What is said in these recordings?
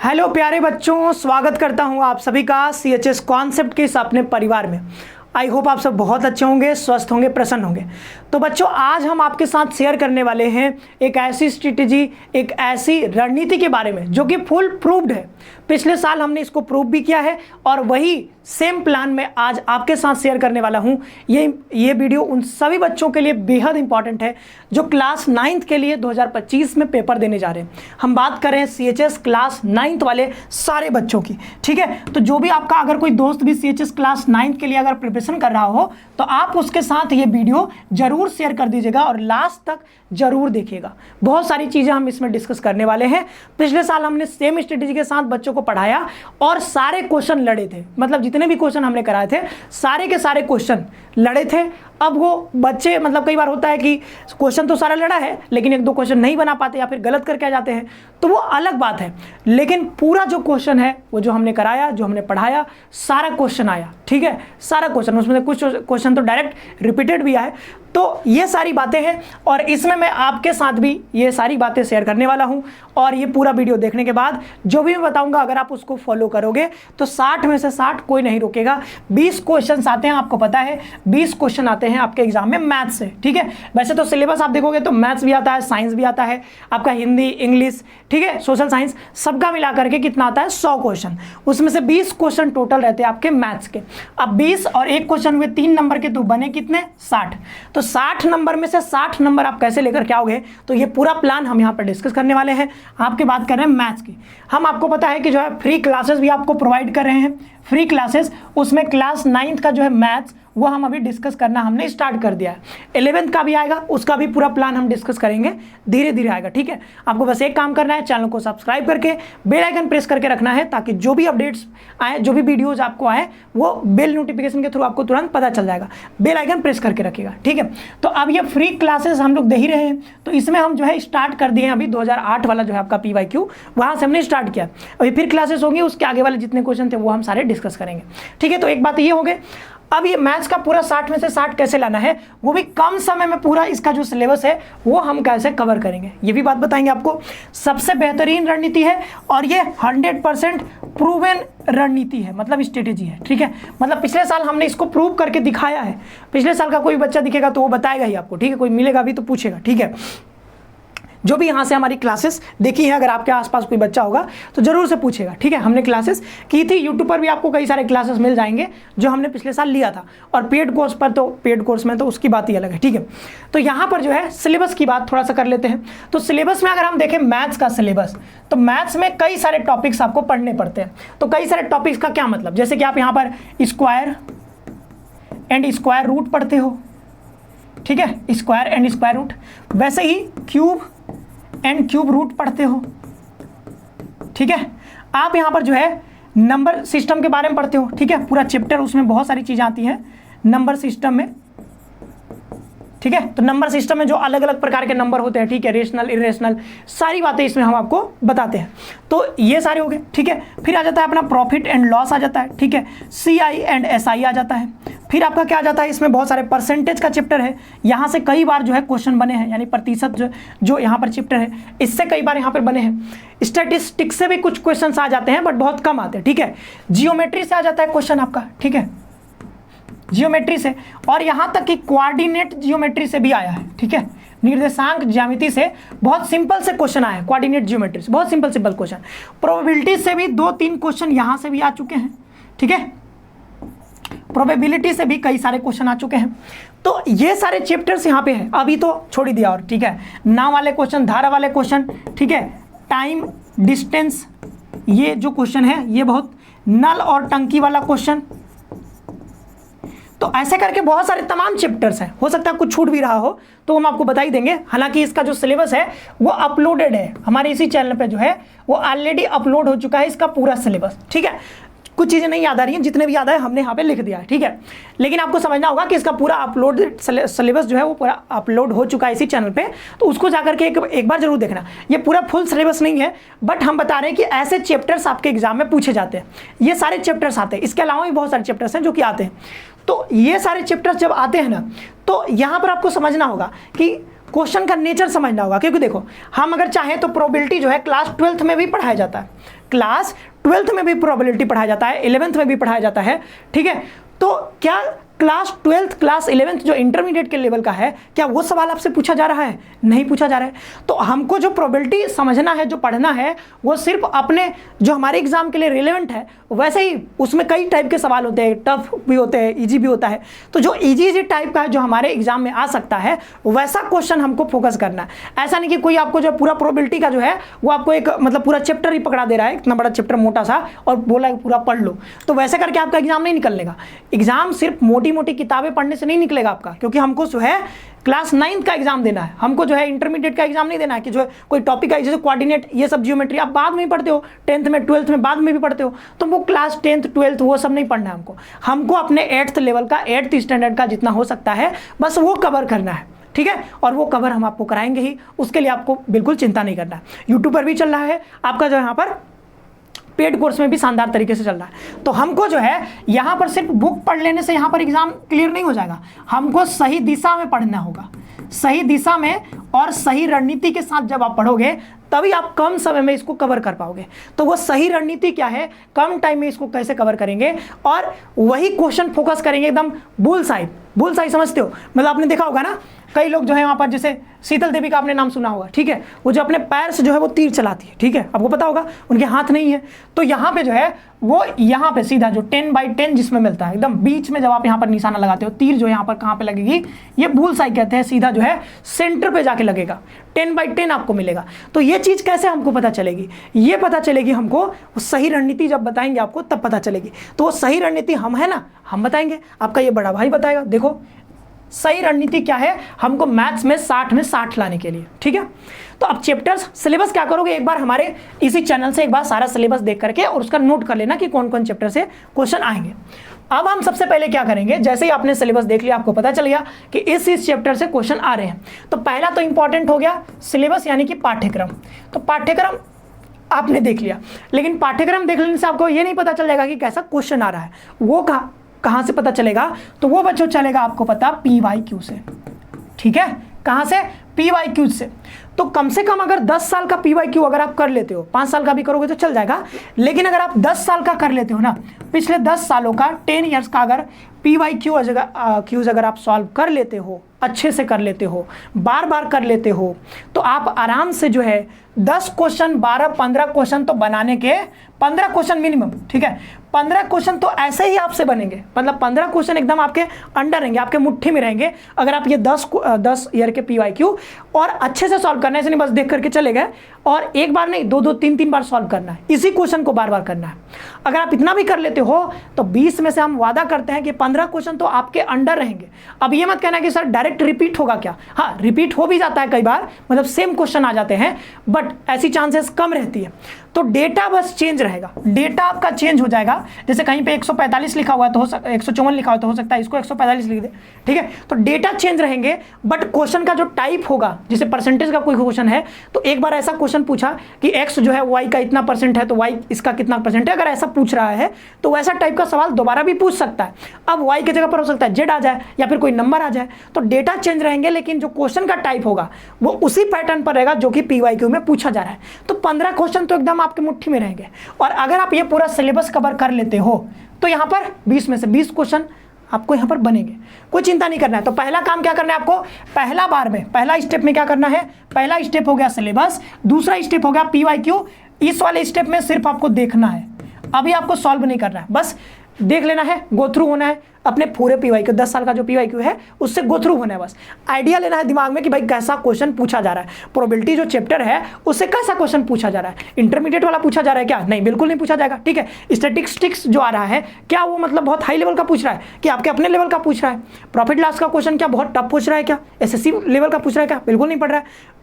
Hello प्यारे बच्चों, स्वागत करता हूं आप सभी का CHS कॉन्सेप्ट के इस अपने परिवार में। आई होप आप सब बहुत अच्छे होंगे, स्वस्थ होंगे, प्रसन्न होंगे। तो बच्चों, आज हम आपके साथ शेयर करने वाले हैं एक ऐसी स्ट्रेटेजी, एक ऐसी रणनीति के बारे में जो कि फुल प्रूव्ड है। पिछले साल हमने इसको प्रूव भी किया है और वही सेम प्लान में आज आपके साथ शेयर करने वाला हूं। ये वीडियो उन सभी बच्चों के लिए बेहद इंपॉर्टेंट है जो क्लास 9th के लिए 2025 में पेपर देने जा रहे हैं। हम बात करें CHS क्लास 9th वाले सारे बच्चों की, ठीक है। तो जो भी आपका अगर कोई दोस्त भी CHS क्लास 9th के लिए अगर प्रिपरेशन कर रहा हो तो आप उसके साथ ये वीडियो जरूर शेयर कर दीजिएगा और लास्ट तक जरूर देखिएगा। बहुत सारी चीज़ें हम इसमें डिस्कस करने वाले हैं। पिछले साल हमने सेम स्ट्रेटेजी के साथ बच्चों को पढ़ाया और सारे क्वेश्चन लड़े थे, मतलब जितने भी क्वेश्चन हमने कराए थे सारे के सारे क्वेश्चन लड़े थे। अब वो बच्चे, मतलब कई बार होता है कि क्वेश्चन तो सारा लड़ा है लेकिन एक दो क्वेश्चन नहीं बना पाते या फिर गलत करके आ जाते हैं, तो वो अलग बात है। लेकिन पूरा जो क्वेश्चन है वो जो हमने कराया, जो हमने पढ़ाया, सारा क्वेश्चन आया, ठीक है, सारा क्वेश्चन। उसमें से कुछ क्वेश्चन तो डायरेक्ट रिपीटेड भी आए। तो ये सारी बातें हैं और इसमें मैं आपके साथ भी ये सारी बातें शेयर करने वाला हूं। और ये पूरा वीडियो देखने के बाद जो भी मैं बताऊंगा अगर आप उसको फॉलो करोगे तो 60 में से 60 कोई नहीं रोकेगा। 20 क्वेश्चन आते हैं, आपको पता है 20 क्वेश्चन आते हैं आपके एग्जाम में मैथ्स से, ठीक है। वैसे तो सिलेबस आप देखोगे तो मैथ्स भी आता है, साइंस भी आता है, आपका हिंदी, इंग्लिश, ठीक है, सोशल साइंस, सबका मिला करके कितना आता है 100 क्वेश्चन। उसमें से 20 क्वेश्चन टोटल रहते हैं आपके मैथ्स के। अब 20 और एक क्वेश्चन हुए 3 नंबर के, तो बने कितने 60। तो 60 नंबर में से 60 नंबर आप कैसे लेकर के आओगे, तो ये पूरा प्लान हम यहाँ पर डिस्कस करने वाले हैं। आपकी बात कर रहे हैं मैथ्स की। हम आपको पता है कि जो है फ्री क्लासेस भी आपको प्रोवाइड कर रहे हैं। फ्री क्लासेस, उसमें क्लास 9th का जो है मैथ्स वो हम अभी डिस्कस करना हमने स्टार्ट कर दिया है। 11th का भी आएगा, उसका भी पूरा प्लान हम डिस्कस करेंगे, धीरे धीरे आएगा, ठीक है। आपको बस एक काम करना है, चैनल को सब्सक्राइब करके बेल आइकन प्रेस करके रखना है ताकि जो भी अपडेट्स आए, जो भी वीडियोज आपको आए, वो बेल नोटिफिकेशन के थ्रू आपको तुरंत पता चल जाएगा। बेल आइकन प्रेस करके रखिएगा, ठीक है। तो अब ये फ्री क्लासेस हम लोग दे ही रहे हैं, तो इसमें हम जो है स्टार्ट कर दिए हैं अभी 2008 वाला जो है आपका PYQ, वहाँ से हमने स्टार्ट किया। अभी फिर क्लासेस होंगी, उसके आगे वाले जितने क्वेश्चन थे वो हम सारे डिस्कस करेंगे, ठीक है। तो एक बात ये हो गई। अब ये मैथ्स का पूरा 60 में से 60 कैसे लाना है, वो भी कम समय में पूरा इसका जो सिलेबस है वो हम कैसे कवर करेंगे, ये भी बात बताएंगे आपको। सबसे बेहतरीन रणनीति है और ये 100% प्रूवन रणनीति है, मतलब स्ट्रेटेजी है, ठीक है। मतलब पिछले साल हमने इसको प्रूव करके दिखाया है। पिछले साल का कोई बच्चा दिखेगा तो वो बताएगा ही आपको, ठीक है। कोई मिलेगा भी तो पूछेगा, ठीक है। जो भी यहाँ से हमारी क्लासेस देखी है, अगर आपके आसपास कोई बच्चा होगा तो जरूर से पूछेगा, ठीक है। हमने क्लासेस की थी, यूट्यूब पर भी आपको कई सारे क्लासेस मिल जाएंगे जो हमने पिछले साल लिया था। और पेड कोर्स पर तो, पेड कोर्स में तो उसकी बात ही अलग है, ठीक है। तो यहाँ पर जो है सिलेबस की बात थोड़ा सा कर लेते हैं। तो सिलेबस में अगर हम देखें मैथ्स का सिलेबस, तो मैथ्स में कई सारे टॉपिक्स आपको पढ़ने पड़ते हैं। तो कई सारे टॉपिक्स का क्या मतलब, जैसे कि आप यहाँ पर स्क्वायर एंड स्क्वायर रूट पढ़ते हो, ठीक है, स्क्वायर एंड स्क्वायर रूट। वैसे ही क्यूब एंड क्यूब रूट पढ़ते हो, ठीक है। आप यहां पर जो है नंबर सिस्टम के बारे में पढ़ते हो, ठीक है। पूरा चैप्टर, उसमें बहुत सारी चीजें आती हैं नंबर सिस्टम में, ठीक है। तो नंबर सिस्टम में जो अलग अलग प्रकार के नंबर होते हैं, ठीक है, रेशनल, इरेशनल, सारी बातें इसमें हम आपको बताते हैं। तो ये सारे हो गए, ठीक है। फिर आ जाता है अपना प्रॉफिट एंड लॉस आ जाता है, ठीक है। CI एंड SI आ जाता है। फिर आपका क्या आ जाता है, इसमें बहुत सारे परसेंटेज का चैप्टर है। यहाँ से कई बार जो है क्वेश्चन बने हैं, यानी प्रतिशत जो यहाँ पर चैप्टर है, इससे कई बार यहाँ पर बने हैं। स्टैटिस्टिक्स से भी कुछ क्वेश्चन आ जाते हैं बट बहुत कम आते हैं, ठीक है। जियोमेट्री से आ जाता है क्वेश्चन आपका, ठीक है, जियोमेट्री से। और यहाँ तक कि कोऑर्डिनेट जियोमेट्री से भी आया है, ठीक है। निर्देशांक ज्यामिति से बहुत सिंपल से क्वेश्चन आए हैं, कोऑर्डिनेट जियोमेट्री से बहुत सिंपल क्वेश्चन। प्रोबेबिलिटी से भी 2-3 क्वेश्चन यहाँ से भी आ चुके हैं, ठीक है। प्रोबेबिलिटी से भी कई सारे क्वेश्चन आ चुके हैं। तो ये सारे चैप्टर्स यहाँ पे हैं। अभी तो छोड़ ही दिया, और ठीक है, नाम वाले क्वेश्चन, धारा वाले क्वेश्चन, ठीक है, टाइम, डिस्टेंस, ये जो क्वेश्चन है ये बहुत, नल और टंकी वाला क्वेश्चन। तो ऐसे करके बहुत सारे तमाम चैप्टर्स हैं। हो सकता है कुछ छूट भी रहा हो तो हम आपको बता ही देंगे। हालांकि इसका जो सिलेबस है वो अपलोडेड है हमारे इसी चैनल पे, जो है वो ऑलरेडी अपलोड हो चुका है इसका पूरा सिलेबस, ठीक है। कुछ चीज़ें नहीं याद आ रही हैं, जितने भी याद है हमने यहाँ पे लिख दिया है, ठीक है। लेकिन आपको समझना होगा कि इसका पूरा अपलोडेड सिलेबस जो है वो पूरा अपलोड हो चुका है इसी चैनल पे, तो उसको जाकर के एक बार जरूर देखना। ये पूरा फुल सिलेबस नहीं है, बट हम बता रहे हैं कि ऐसे चैप्टर्स आपके एग्जाम में पूछे जाते हैं। ये सारे चैप्टर्स आते हैं, इसके अलावा भी बहुत सारे चैप्टर्स हैं जो कि आते हैं। तो ये सारे चैप्टर्स जब आते हैं ना, तो यहाँ पर आपको समझना होगा कि क्वेश्चन का नेचर समझना होगा, क्योंकि देखो हम अगर चाहें तो प्रोबेबिलिटी जो है क्लास 12th में भी पढ़ाया जाता है, क्लास 12th में भी प्रोबेबिलिटी पढ़ाया जाता है, 11th में भी पढ़ाया जाता है, ठीक है। तो क्या क्लास 12th क्लास 11th जो इंटरमीडिएट के लेवल का है, क्या वो सवाल आपसे पूछा जा रहा है? नहीं पूछा जा रहा है। तो हमको जो प्रोबेबिलिटी समझना है, जो पढ़ना है, वो सिर्फ अपने जो हमारे एग्जाम के लिए रिलेवेंट है, वैसे ही उसमें कई टाइप के सवाल होते हैं, टफ भी होते हैं, ईजी भी होता है। तो जो ईजी टाइप का है जो हमारे एग्जाम में आ सकता है, वैसा क्वेश्चन हमको फोकस करना है। ऐसा नहीं कि कोई आपको जो पूरा प्रोबेबिलिटी का जो है वो आपको एक मतलब पूरा चैप्टर ही पकड़ा दे रहा है, इतना बड़ा चैप्टर मोटा सा, और बोला पूरा पढ़ लो, तो वैसे करके आपका एग्जाम नहीं निकलने। एग्जाम सिर्फ मोटी मोटी किताबें पढ़ने से नहीं निकलेगा आपका, क्योंकि हमको जो है क्लास 9th का एग्जाम देना है, हमको जो है इंटरमीडिएट का एग्जाम नहीं देना है कि जो है कोई टॉपिक है जैसे कोऑर्डिनेट, ये सब ज्योमेट्री आप बाद में ही पढ़ते हो, 10th में 12th में बाद में भी पढ़ते हो, तो वो क्लास 10th 12th वो सब नहीं पढ़ना है हमको अपने 8th लेवल का 8th स्टैंडर्ड का जितना हो सकता है बस वो कवर करना है, ठीक है। और वो कवर हम आपको कराएंगे ही, उसके लिए आपको बिल्कुल चिंता नहीं करना है। यूट्यूब पर भी चल रहा है आपका, जो यहाँ पर पेड कोर्स में भी शानदार तरीके से चल रहा है। तो हमको जो है यहाँ पर सिर्फ बुक पढ़ लेने से यहाँ पर एग्जाम क्लियर नहीं हो जाएगा, हमको सही दिशा में पढ़ना होगा, सही दिशा में और सही रणनीति के साथ जब आप पढ़ोगे तभी आप कम समय में इसको कवर कर पाओगे। तो वो सही रणनीति क्या है, कम टाइम में इसको कैसे कवर करेंगे, और वही क्वेश्चन फोकस करेंगे एकदम बुल साई समझते हो, मतलब आपने देखा होगा ना कई लोग जो है वहाँ पर, जैसे शीतल देवी का आपने नाम सुना होगा, ठीक है, वो जो अपने पैर से जो है वो तीर चलाती है, ठीक है, आपको पता होगा उनके हाथ नहीं है। तो यहाँ पे जो है वो यहाँ पे सीधा जो 10/10 जिसमें मिलता है एकदम बीच में, जब आप यहाँ पर निशाना लगाते हो, तीर जो यहाँ पर कहाँ पे लगेगी, ये बुल साई कहते हैं, सीधा जो है सेंटर पे जाके लगेगा, 10/10 आपको मिलेगा। तो ये चीज़ कैसे हमको पता चलेगी, ये पता चलेगी हमको सही रणनीति जब बताएंगे आपको तब पता चलेगी। तो वो सही रणनीति हम है ना, हम बताएंगे, आपका ये बड़ा भाई बताएगा। देखो सही रणनीति क्या है, हमको मैथ्स में 60 में 60 लाने के लिए, ठीक है। तो अब चैप्टर्स सिलेबस क्या करोगे, एक बार हमारे इसी चैनल से एक बार सारा सिलेबस देख करके और उसका नोट कर लेना कि कौन कौन चैप्टर से क्वेश्चन आएंगे। अब हम सबसे पहले क्या करेंगे, जैसे ही आपने सिलेबस देख लिया, आपको पता चल गया कि इस चैप्टर से क्वेश्चन आ रहे हैं, तो पहला तो इंपॉर्टेंट हो गया सिलेबस यानी कि पाठ्यक्रम। तो पाठ्यक्रम आपने देख लिया, लेकिन पाठ्यक्रम देख लेने से आपको ये नहीं पता चल जाएगा कि कैसा क्वेश्चन आ रहा है, वो कहाँ से पता चलेगा, तो वो बच्चों चलेगा आपको पता PYQ से, ठीक है। कहाँ से, PYQ से। तो कम से कम अगर 10 साल का PYQ अगर आप कर लेते हो, 5 साल का भी करोगे तो चल जाएगा, लेकिन अगर आप 10 साल का कर लेते हो ना, पिछले 10 सालों का 10 ईयर्स का अगर PYQ अगर आप सॉल्व कर लेते हो, अच्छे से कर लेते हो, बार बार कर लेते हो, तो आप आराम से जो है 10 क्वेश्चन 12-15 क्वेश्चन तो बनाने के, 15 क्वेश्चन मिनिमम, ठीक है, 15 क्वेश्चन तो ऐसे ही आपसे बनेंगे, मतलब 15 क्वेश्चन एकदम आपके अंडर रहेंगे, आपके मुट्ठी में रहेंगे। अगर आप ये 10 ईयर के PYQ और अच्छे से सॉल्व करना है, ऐसे नहीं बस देख करके चले गए, और एक बार नहीं 2-2 3-3 बार सॉल्व करना है, इसी क्वेश्चन को बार बार करना है। अगर आप इतना भी कर लेते हो तो 20 में से हम वादा करते हैं कि 15 क्वेश्चन तो आपके अंडर रहेंगे। अब ये मत कहना कि सर डायरेक्ट रिपीट होगा क्या, हाँ रिपीट हो भी जाता है कई बार, मतलब सेम क्वेश्चन आ जाते हैं, बट ऐसी चांसेस कम रहती है। तो डेटा बस चेंज रहेगा, डेटा आपका चेंज हो जाएगा। जैसे कहीं पे 145 लिखा हुआ है तो 154 लिखा हुआ तो हो सकता है इसको 145 लिख दे, ठीक है। तो डेटा चेंज रहेंगे, बट क्वेश्चन का जो टाइप होगा, जैसे परसेंटेज का कोई क्वेश्चन है तो एक बार ऐसा क्वेश्चन पूछा कि x जो है y का इतना परसेंट है तो y इसका कितना परसेंट है, अगर ऐसा पूछ रहा है तो वैसा टाइप का सवाल दोबारा भी पूछ सकता है। अब y की जगह पर हो सकता है z आ जाए या फिर कोई नंबर आ जाए, तो डेटा चेंज रहेंगे, लेकिन जो क्वेश्चन का टाइप होगा वो उसी पैटर्न पर रहेगा जो कि PYQ में पूछा जा रहा है। तो 15 क्वेश्चन तो एकदम आपके मुट्ठी में रहेंगे, और अगर आप ये पूरा सिलेबस कवर कर लेते हो तो यहाँ पर 20 में से 20 क्वेश्चन आपको यहाँ पर बनेंगे, कोई चिंता नहीं करना है। तो पहला काम क्या करना है आपको, पहला बार में पहला स्टेप में क्या करना है, पहला स्टेप हो गया सिलेबस, दूसरा स्टेप हो गया PYQ। इस वाले स्टेप में सिर्फ आपको देखना है, अभी आपको सॉल्व नहीं करना है, बस देख लेना है, गो थ्रू होना है अपने पूरे PYQ, 10 साल का जो PYQ है उससे गो थ्रू होना है, बस आइडिया लेना है दिमाग में कि भाई कैसा क्वेश्चन पूछा जा रहा है, प्रोबेबिलिटी जो चैप्टर है उससे कैसा क्वेश्चन पूछा जा रहा है। इंटरमीडिएट वाला पूछा जा रहा है क्या, नहीं बिल्कुल नहीं पूछा जाएगा, ठीक है। स्टैटिस्टिक्स जो आ रहा है क्या वो मतलब बहुत हाई लेवल का पूछ रहा है कि आपके अपने लेवल का पूछ रहा है। प्रॉफिट लॉस का क्वेश्चन क्या बहुत टफ पूछ रहा है क्या, SSC लेवल का पूछ रहा है क्या, बिल्कुल नहीं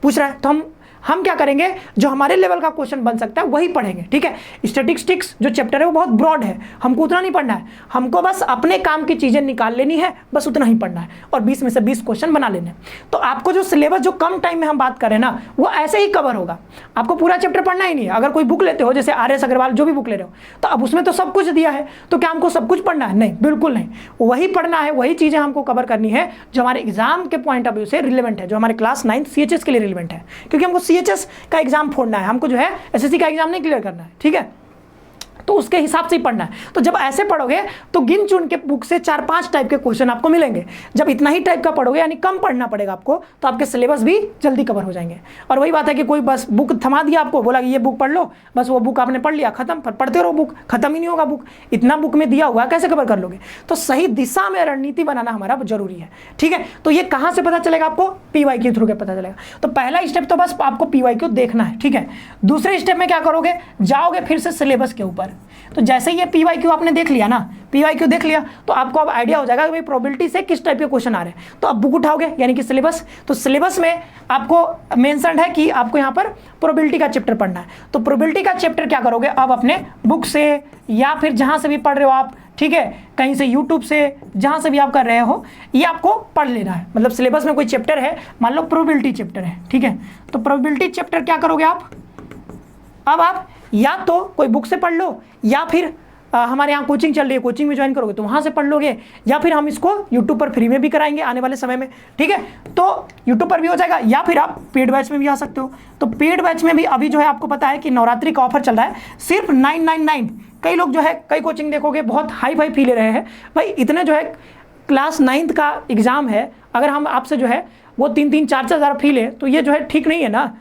पूछ रहा है। तो हम क्या करेंगे, जो हमारे लेवल का क्वेश्चन बन सकता है वही पढ़ेंगे, ठीक है। स्टैटिस्टिक्स जो चैप्टर है वो बहुत ब्रॉड है, हमको उतना नहीं पढ़ना है, हमको बस अपने काम की चीजें निकाल लेनी है, बस उतना ही पढ़ना है और 20 में से 20 क्वेश्चन बना लेने। तो आपको जो सिलेबस जो कम टाइम में हम बात करें ना, वो ऐसे ही कवर होगा। आपको पूरा चैप्टर पढ़ना ही नहीं है। अगर कोई बुक लेते हो जैसे RS अग्रवाल जो भी बुक ले रहे हो, तो अब उसमें तो सब कुछ दिया है, तो क्या हमको सब कुछ पढ़ना है? नहीं, बिल्कुल नहीं। वही पढ़ना है, वही चीजें हमको कवर करनी है जो हमारे एग्जाम के पॉइंट ऑफ व्यू से रिलेवेंट है, जो हमारे क्लास 9 CHS के लिए रिलेवेंट है, क्योंकि हमको CHS का एग्जाम फोड़ना है, हमको जो है SSC का एग्जाम नहीं क्लियर करना है, ठीक है। तो उसके हिसाब से ही पढ़ना है। तो जब ऐसे पढ़ोगे तो गिन चुन के बुक से 4-5 टाइप के क्वेश्चन आपको मिलेंगे। जब इतना ही टाइप का पढ़ोगे, यानी कम पढ़ना पड़ेगा आपको, तो आपके सिलेबस भी जल्दी कवर हो जाएंगे। और वही बात है कि कोई बस बुक थमा दिया आपको, बोला कि ये बुक पढ़ लो, बस वो बुक आपने पढ़ लिया, खत्म, पढ़ते रहो, बुक खत्म ही नहीं होगा। बुक इतना बुक में दिया हुआ है, कैसे कवर कर लोगे? तो सही दिशा में रणनीति बनाना हमारा जरूरी है, ठीक है। तो ये कहाँ से पता चलेगा आपको? PYQ थ्रू के पता चलेगा। तो पहला स्टेप तो बस आपको PYQ देखना है, ठीक है। दूसरे स्टेप में क्या करोगे, जाओगे फिर से सिलेबस के ऊपर। तो जैसे ये PYQ आपने देख लिया ना, PYQ देख लिया, तो आपको अब आइडिया हो जाएगा कि भाई प्रोबेबिलिटी से किस टाइप के क्वेश्चन आ रहे हैं। तो अब बुक उठाओगे, यानी कि सिलेबस। तो सिलेबस में आपको मेंशन्ड है कि आपको यहाँ पर प्रोबेबिलिटी का चैप्टर पढ़ना है। तो प्रोबेबिलिटी का चैप्टर क्या करोगे, अब अपने बुक से या फिर जहाँ से भी पढ़ रहे हो आप, ठीक है, कहीं से यूट्यूब से, जहाँ से भी आप कर रहे हो, ये आपको पढ़ लेना है। मतलब सिलेबस में कोई चैप्टर है, मान लो प्रोबेबिलिटी चैप्टर है, ठीक है, तो प्रोबेबिलिटी चैप्टर क्या करोगे आप, अब आप या तो कोई बुक से पढ़ लो, या फिर हमारे यहाँ कोचिंग चल रही है, कोचिंग में ज्वाइन करोगे तो वहाँ से पढ़ लोगे, या फिर हम इसको यूट्यूब पर फ्री में भी कराएंगे आने वाले समय में, ठीक है। तो यूट्यूब पर भी हो जाएगा, या फिर आप पेड बैच में भी आ सकते हो। तो पेड बैच में भी अभी जो है आपको पता है कि नवरात्रि का ऑफर चल रहा है, सिर्फ 999। कई लोग जो है, कई कोचिंग देखोगे बहुत हाई फाई फी ले रहे हैं। भाई इतने जो है क्लास 9th का एग्जाम है, अगर हम आपसे जो है वो 3-3, 4-4 हज़ार फी ले, तो ये जो है ठीक नहीं है ना।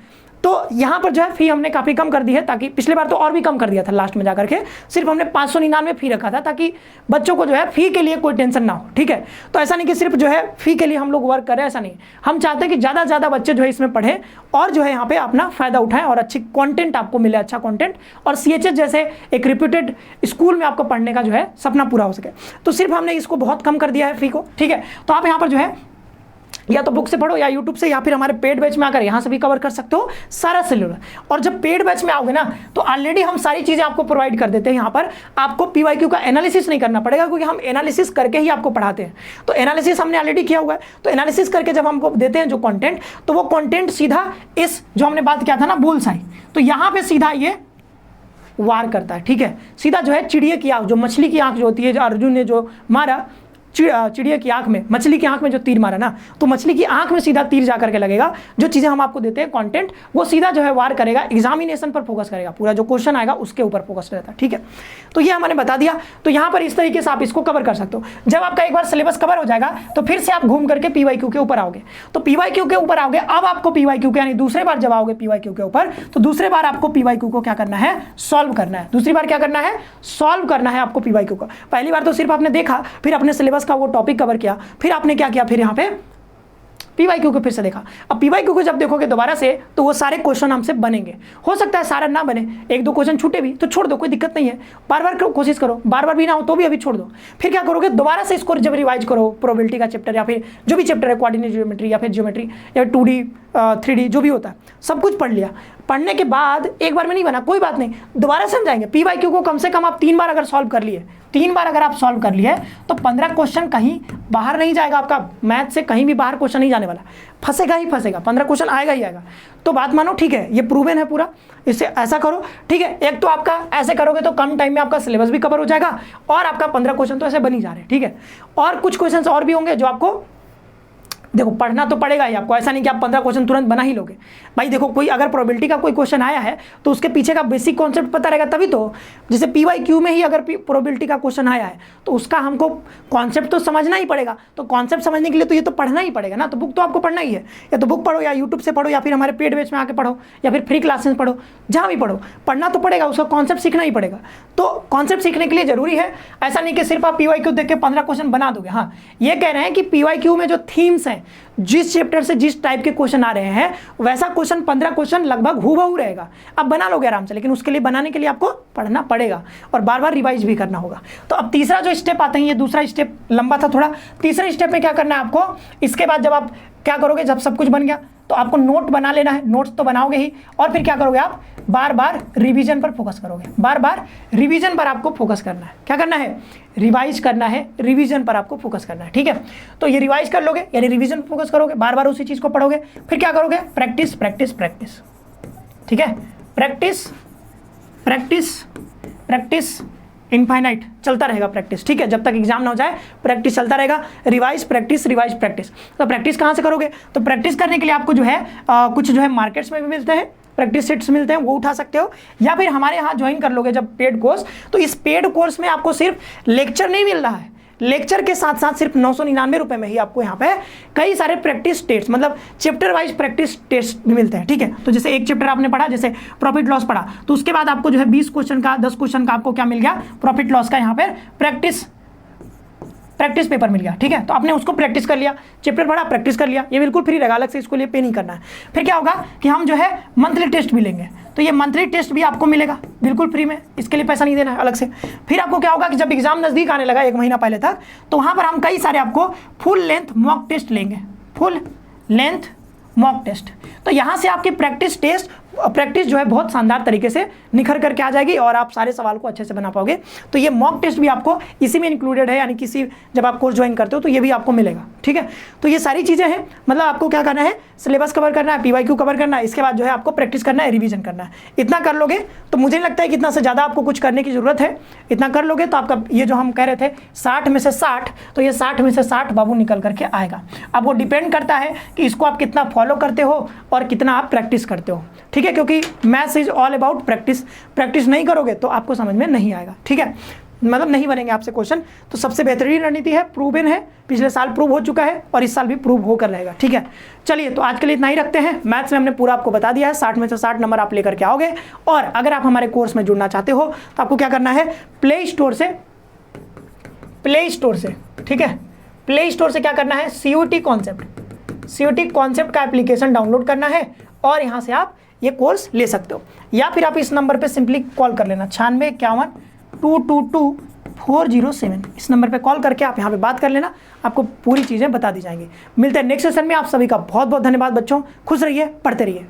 तो यहाँ पर जो है फी हमने काफ़ी कम कर दी है, ताकि पिछले बार तो और भी कम कर दिया था लास्ट में जाकर के, सिर्फ हमने 599 फी रखा था, ताकि बच्चों को जो है फी के लिए कोई टेंशन ना हो, ठीक है। तो ऐसा नहीं कि सिर्फ जो है फी के लिए हम लोग वर्क कर रहे हैं, ऐसा नहीं। हम चाहते हैं कि ज़्यादा से ज़्यादा बच्चे जो है इसमें पढ़ें और जो है यहाँ पे अपना फ़ायदा उठाएं और अच्छी कंटेंट आपको मिले, अच्छा कंटेंट, और CHS जैसे एक रिप्यूटेड स्कूल में आपको पढ़ने का जो है सपना पूरा हो सके। तो सिर्फ हमने इसको बहुत कम कर दिया है फी को, ठीक है। तो आप यहाँ पर जो है या तो बुक से पढ़ो, या यूट्यूब से, या फिर हमारे पेड बैच में आकर यहाँ से भी कवर कर सकते हो सारा सिलेबस। और जब पेड बैच में आओगे ना, तो ऑलरेडी हम सारी चीज़ें आपको प्रोवाइड कर देते हैं। यहाँ पर आपको PYQ का एनालिसिस नहीं करना पड़ेगा, क्योंकि हम एनालिसिस करके ही आपको पढ़ाते हैं। तो एनालिसिस हमने ऑलरेडी किया हुआ है। तो एनालिसिस करके जब हमको देते हैं जो कंटेंट, तो वो कंटेंट सीधा इस जो हमने बात किया था ना बुल्सआई, तो यहाँ पे सीधा ये वार करता है, ठीक है। सीधा जो है चिड़िया की आँख, जो मछली की आँख जो होती है, जो अर्जुन ने जो मारा चिड़िया की आंख में, मछली की आंख में जो तीर मारा ना, तो मछली की आंख में सीधा तीर जा करके लगेगा। जो चीज़ें हम आपको देते हैं कंटेंट, वो सीधा जो है वार करेगा, एग्जामिनेशन पर फोकस करेगा, पूरा जो क्वेश्चन आएगा उसके ऊपर फोकस रहता है, ठीक है। तो ये हमने बता दिया। तो यहाँ पर इस तरीके से आप इसको कवर कर सकते हो। जब आपका एक बार सिलेबस कवर हो जाएगा, तो फिर से आप घूम करके PYQ के ऊपर आओगे। तो PYQ के ऊपर आओगे, अब आपको PYQ के, यानी दूसरे बार जब आओगे PYQ के ऊपर, तो दूसरे बार आपको PYQ को क्या करना है, सॉल्व करना है। दूसरी बार क्या करना है, सॉल्व करना है आपको PYQ को। पहली बार तो सिर्फ आपने देखा, फिर अपने सिलेबस का वो टॉपिक कवर किया, फिर आपने क्या किया, फिर यहाँ पे PYQ को फिर से देखा। अब PYQ को जब देखोगे दोबारा से, तो वो सारे क्वेश्चन हमसे बनेंगे। हो सकता है सारा ना बने, 1-2 क्वेश्चन छूटे भी तो छोड़ दो, कोई दिक्कत नहीं है। बार बार कोशिश करो, बार बार भी ना हो तो भी अभी छोड़ दो। फिर क्या करोगे, दोबारा से इसको जब रिवाइज करो, प्रोबेबिलिटी का चैप्टर या फिर जो भी चैप्टर है, कोऑर्डिनेट ज्योमेट्री या फिर ज्योमेट्री या 2D 3D जो भी होता है, सब कुछ पढ़ लिया। पढ़ने के बाद एक बार में नहीं बना, कोई बात नहीं, दोबारा समझाएंगे। PYQ को कम से कम आप 3 बार अगर सॉल्व कर लिए, 3 बार अगर आप सॉल्व कर लिए, तो 15 क्वेश्चन कहीं बाहर नहीं जाएगा आपका। मैथ से कहीं भी बाहर क्वेश्चन नहीं जाने वाला, फंसेगा ही फंसेगा, 15 क्वेश्चन आएगा ही आएगा। तो बात मानो, ठीक है, ये प्रूवन है पूरा। इससे ऐसा करो, ठीक है। एक तो आपका ऐसे करोगे तो कम टाइम में आपका सिलेबस भी कवर हो जाएगा, और आपका 15 क्वेश्चन तो ऐसे बन ही जा रहे हैं, ठीक है। और कुछ क्वेश्चन और भी होंगे जो आपको, देखो पढ़ना तो पड़ेगा ही आपको, ऐसा नहीं कि आप 15 क्वेश्चन तुरंत बना ही लोगे। भाई देखो, कोई अगर प्रोबेबिलिटी का कोई क्वेश्चन आया है, तो उसके पीछे का बेसिक कॉन्सेप्ट पता रहेगा तभी तो। जैसे PYQ में ही अगर प्रोबेबिलिटी का क्वेश्चन आया है, तो उसका हमको कॉन्सेप्ट तो समझना ही पड़ेगा। तो कॉन्सेप्ट समझने के लिए तो ये तो पढ़ना ही पड़ेगा ना। तो बुक तो आपको पढ़ना ही है, या तो बुक पढ़ो, या यूट्यूब से पढ़ो, या फिर हमारे पेड बैच में आके पढ़ो, या फिर फ्री क्लासेस पढ़ो, जहाँ भी पढ़ो, पढ़ना तो पड़ेगा, उसका कॉन्सेप्ट सीखना ही पड़ेगा। तो कॉन्सेप्ट सीखने के लिए जरूरी है, ऐसा नहीं कि सिर्फ आप PYQ देख के 15 क्वेश्चन बना दोगे। हाँ, ये कह रहे हैं कि PYQ में जो थीम्स हैं, जिस चैप्टर से जिस टाइप के क्वेश्चन आ रहे हैं, वैसा क्वेश्चन 15 क्वेश्चन लगभग हूबहू रहेगा। अब बना लोगे आराम से, लेकिन उसके लिए बनाने के लिए आपको पढ़ना पड़ेगा और बार बार रिवाइज भी करना होगा। तो अब तीसरा जो स्टेप आते हैं, ये दूसरा स्टेप लंबा था थोड़ा। तीसरे स्टेप में क्या करना है आपको, इसके बाद जब आप क्या करोगे, जब सब कुछ बन गया, तो आपको नोट बना लेना है, नोट्स तो बनाओगे ही, और फिर क्या करोगे आप, बार बार रिवीजन पर फोकस करोगे, बार बार रिवीजन पर आपको फोकस करना है। क्या करना है, रिवाइज करना है, रिवीजन पर आपको फोकस करना है, ठीक है। तो ये रिवाइज कर लोगे यानी रिवीजन पर फोकस करोगे, बार बार उसी चीज़ को पढ़ोगे, फिर क्या करोगे, प्रैक्टिस प्रैक्टिस प्रैक्टिस, ठीक है, प्रैक्टिस प्रैक्टिस प्रैक्टिस इनफाइनाइट चलता रहेगा प्रैक्टिस, ठीक है, जब तक एग्जाम ना हो जाए प्रैक्टिस चलता रहेगा। Revise practice revise practice. तो प्रैक्टिस कहाँ से करोगे, तो प्रैक्टिस करने के लिए आपको जो है कुछ जो है मार्केट्स में भी मिलते हैं, प्रैक्टिस सेट्स मिलते हैं, वो उठा सकते हो, या फिर हमारे यहाँ ज्वाइन कर लोगे जब पेड कोर्स। तो इस पेड कोर्स में आपको सिर्फ लेक्चर नहीं मिल रहा है, लेक्चर के साथ साथ सिर्फ 999 रुपये में ही आपको यहाँ पे कई सारे प्रैक्टिस टेस्ट, मतलब चैप्टर वाइज प्रैक्टिस टेस्ट भी मिलते हैं, ठीक है। तो जैसे एक चैप्टर आपने पढ़ा, जैसे प्रॉफिट लॉस पढ़ा, तो उसके बाद आपको जो है 20 क्वेश्चन का 10 क्वेश्चन का आपको क्या मिल गया, प्रॉफिट लॉस का यहाँ पर प्रैक्टिस पेपर मिल गया, ठीक है। तो आपने उसको प्रैक्टिस कर लिया, चैप्टर पढ़ा, प्रैक्टिस कर लिया, ये बिल्कुल फ्री रहेगा, अलग से इसको लिए पे नहीं करना है। फिर क्या होगा कि हम जो है मंथली टेस्ट भी लेंगे, तो ये मंथली टेस्ट भी आपको मिलेगा बिल्कुल फ्री में, इसके लिए पैसा नहीं देना है अलग से। फिर आपको क्या होगा कि जब एग्जाम नज़दीक आने लगा 1 महीना पहले तक, तो वहाँ पर हम कई सारे आपको फुल लेंथ मॉक टेस्ट लेंगे, फुल लेंथ मॉक टेस्ट। तो यहाँ से आपकी प्रैक्टिस जो है बहुत शानदार तरीके से निखर करके आ जाएगी और आप सारे सवाल को अच्छे से बना पाओगे। तो ये मॉक टेस्ट भी आपको इसी में इंक्लूडेड है, यानी किसी जब आप कोर्स ज्वाइन करते हो तो ये भी आपको मिलेगा, ठीक है। तो ये सारी चीज़ें हैं, मतलब आपको क्या करना है, सिलेबस कवर करना है, PYQ कवर करना है, इसके बाद जो है आपको प्रैक्टिस करना है, रिवीजन करना है। इतना कर लोगे तो मुझे नहीं लगता है कि इतना से ज़्यादा आपको कुछ करने की ज़रूरत है। इतना कर लोगे तो आपका ये जो हम कह रहे थे 60 में से 60, तो ये 60 में से 60 बाबू निकल करके आएगा। अब वो डिपेंड करता है कि इसको आप कितना फॉलो करते हो और कितना आप प्रैक्टिस करते हो, ठीक है, क्योंकि maths is all about practice. Practice नहीं करोगे तो आपको समझ में नहीं आएगा, ठीक है, मतलब नहीं बनेंगे आपसे क्वेश्चन। तो सबसे बेहतरीन रणनीति है, प्रूवन है, पिछले साल प्रूव हो चुका है और इस साल भी प्रूव होकर रहेगा, ठीक है। चलिए, तो आज के लिए इतना ही रखते हैं। मैथ्स में हमने पूरा आपको बता दिया है, 60 में से 60 नंबर आप लेकर के आओगे। और अगर आप हमारे कोर्स में जुड़ना चाहते हो तो आपको क्या करना है, प्ले स्टोर से, ठीक है, प्ले स्टोर से क्या करना है, COT कॉन्सेप्ट का एप्लीकेशन डाउनलोड करना है और यहाँ से आप ये कोर्स ले सकते हो। या फिर आप इस नंबर पे सिंपली कॉल कर लेना, 9651222407, इस नंबर पे कॉल करके आप यहाँ पे बात कर लेना, आपको पूरी चीज़ें बता दी जाएंगी। मिलते हैं नेक्स्ट सेशन में। आप सभी का बहुत बहुत धन्यवाद बच्चों, खुश रहिए, पढ़ते रहिए।